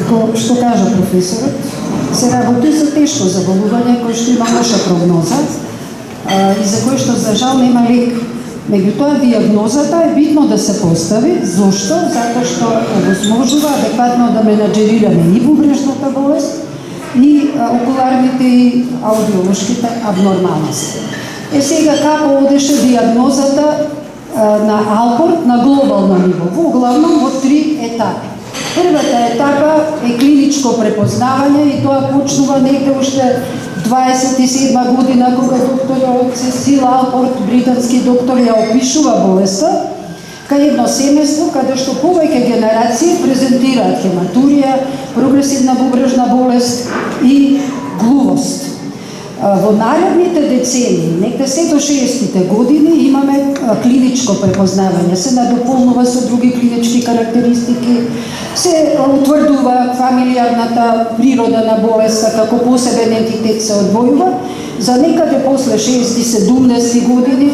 Како што кажа професорот, се работи за тешко заболување кој што има лоша прогноза и за кој што за жал нема лек. Меѓутоа дијагнозата е битно да се постави. Зошто? Затоа што овозможува адекватно да менаџерираме и бубрежната болест и окуларните и аудиолошките абнормалности. Сега како одеше дијагнозата на Алпорт на глобално ниво? Во главном во 3 етапи. Првата етапа е клиничко препознавање и тоа почнува негде уште 27 година кога доктор Сесил Алпорт, британски доктор, ја опишува болеста кај едно семејство каде што повеќе генерации презентираат хематурија, прогресивна бубрежна болест и глувост. Во наредните децении, некаде се до 60-тите години, имаме клиничко препознавање, се надополнува со други клинички карактеристики, се утврдува фамилиарната природа на болеста како посебен ентитет се одвојува, за некаде после 60-70 години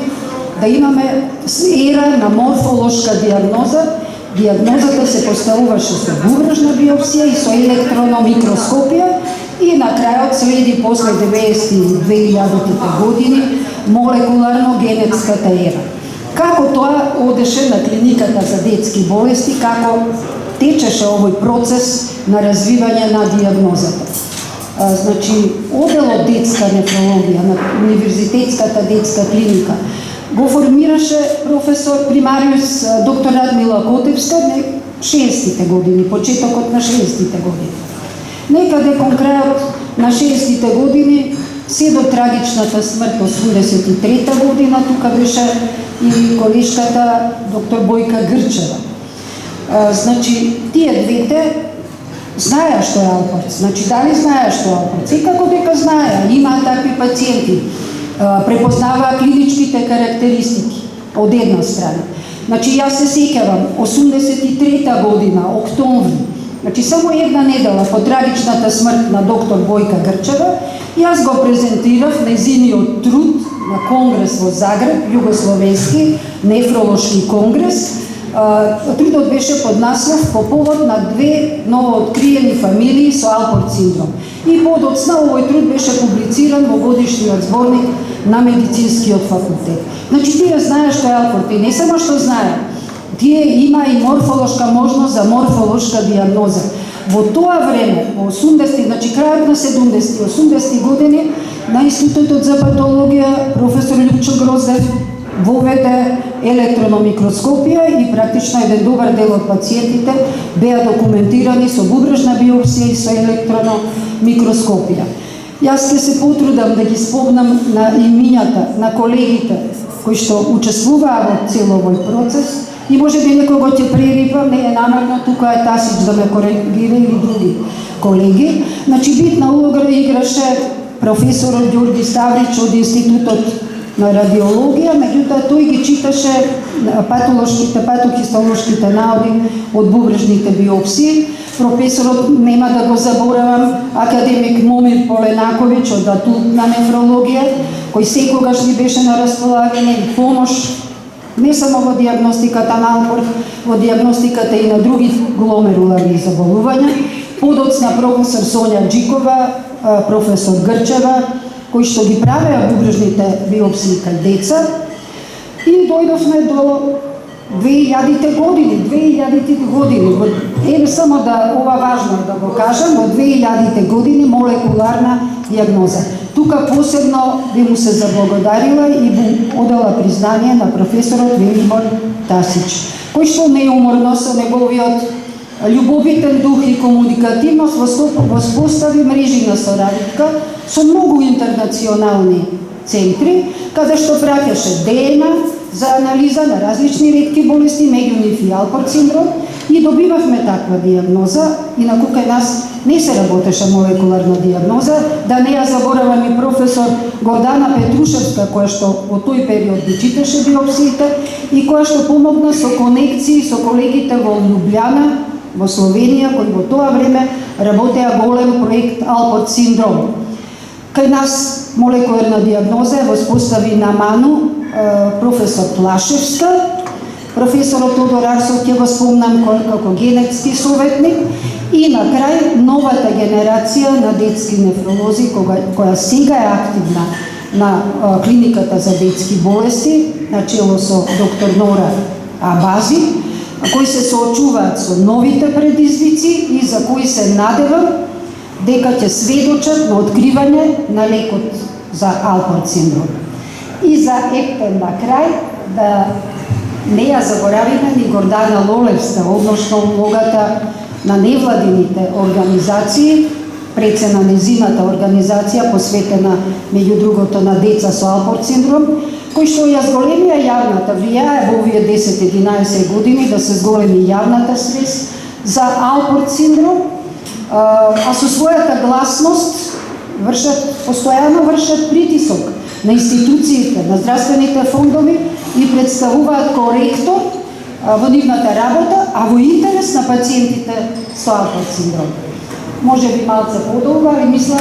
да имаме ера на морфолошка дијагноза. Дијагнозата се поставуваше со бубрежна биопсија и со електрономикроскопија и на крајот следи после 90-2000-тите години молекуларно генетската ера. Како тоа одеше на клиниката за детски болести, како течеше овој процес на развивање на дијагнозата. Значи, оделот детска нефрологија на Универзитетската детска клиника го формираше професор примариус доктор Радмила Котевска 60-тите години, почетокот на 60-тите години. Некаде кон крајот на 60-тите години, се до трагичната смрт 83-та година, тука беше и колешката доктор Бојка Грчева. Значи, тие двете знаеа што е Алпорт. Значи, дали знаеа што е Алпорт? Секако дека знаеа, имаа такви пациенти. Препознаваа клиничките карактеристики од една страна. Значи, јас се сеќавам, 83-та година, октомври, значи само една недела по трагичната смрт на доктор Бојка Грчева, јас го презентирав нејзиниот труд на конгрес во Загреб, Југословенски нефролошки конгрес. Трудот беше под наслов по повод на 2 новооткриени фамилии со Алпорт синдром. И подоцна овој труд беше публициран во годишниот зборник на медицинскиот факултет. Значи, тие знаеа што е Алпорт и не само што знаеа, тие има и морфолошка можност за морфолошка дијагноза. Во тоа време, во 80-ти, значи крајот на 70-ти, 80-ти години, на Институтот за патологија професор Лјупчо Гроздев воведе електрономикроскопија и практично еден добар дел од пациентите беа документирани со бубрежна биопсија и со електрономикроскопија. Јас ќе се потрудам да ги спомнам на имињата на колегите кои што учествуваа во цел овој процес и може би некого ќе прерипам, не е намерно, тука е Тасич да ме коригира или други колеги. Значи, битна улога играше професорот Ѓорги Ставрич од Институтот на радиологија, меѓутоа тој ги читаше патохистолошките наоди од бубрежните биопсии. Професорот, нема да го заборавам, академик Момир Поленаковиќ од Атут на нефрологија, кој секогаш ни беше на располагање и помош не само во дијагностиката на Алпорт, во дијагностиката и на други гломеруларни заболувања. Подоцна професор Сонја Джикова, професор Грчева, кои што ги правеа бубрежните биопсии кај деца, и дојдовме до 2000-те години. Еве само да ова важно да го кажам, во 2000-те години молекуларна дијагноза. Тука посебно би му се заблагодарила и би одала признание на професорот Велибор Тасич, кој што неуморно со неговиот љубовитен дух и комуникативност воспостави мрежи на соработка со многу интернационални центри, каде што праќаше ДНА за анализа на различни ретки болести, меѓу нив и Алпорт синдром, и добивавме таква дијагноза, инаку кај нас не се работеше молекуларна дијагноза, да не ја заборавам и професор Гордана Петрушевска, која што во тој период ги читаше биопсиите и која што помогна со конекции со колегите во Љубљана, во Словенија, кои во тоа време работеа голем проект Алпорт синдром. Кај нас молекуларна дијагноза е воспостави на МАНУ професор Плашевска, професорот Тодор Арсов ќе го спомнам како генетски советник, И на крај, новата генерација на детски нефролози, која сега е активна на клиниката за детски болести, на чело со доктор Нора Абази, кои се соочуваат со новите предизвици и за кои се надевам дека ќе сведочат на откривање на лекот за Алпорт синдром. И за ептен на крај, да не ја заборавиме ни Гордана Лолевска, односно улогата на невладините организации, пред на незината организација посветена меѓу другото на деца со Алпорт синдром, кои што ја зголемија јавната влијае во овие 10-11 години да се зголеми јавната свест за Алпорт синдром, а со својата гласност постојано вршат притисок на институциите, на здравствените фондови и представуваат коректор во нивната работа, а во интерес на пациентите со Алпорт синдром. Може би малце подолго, али мислам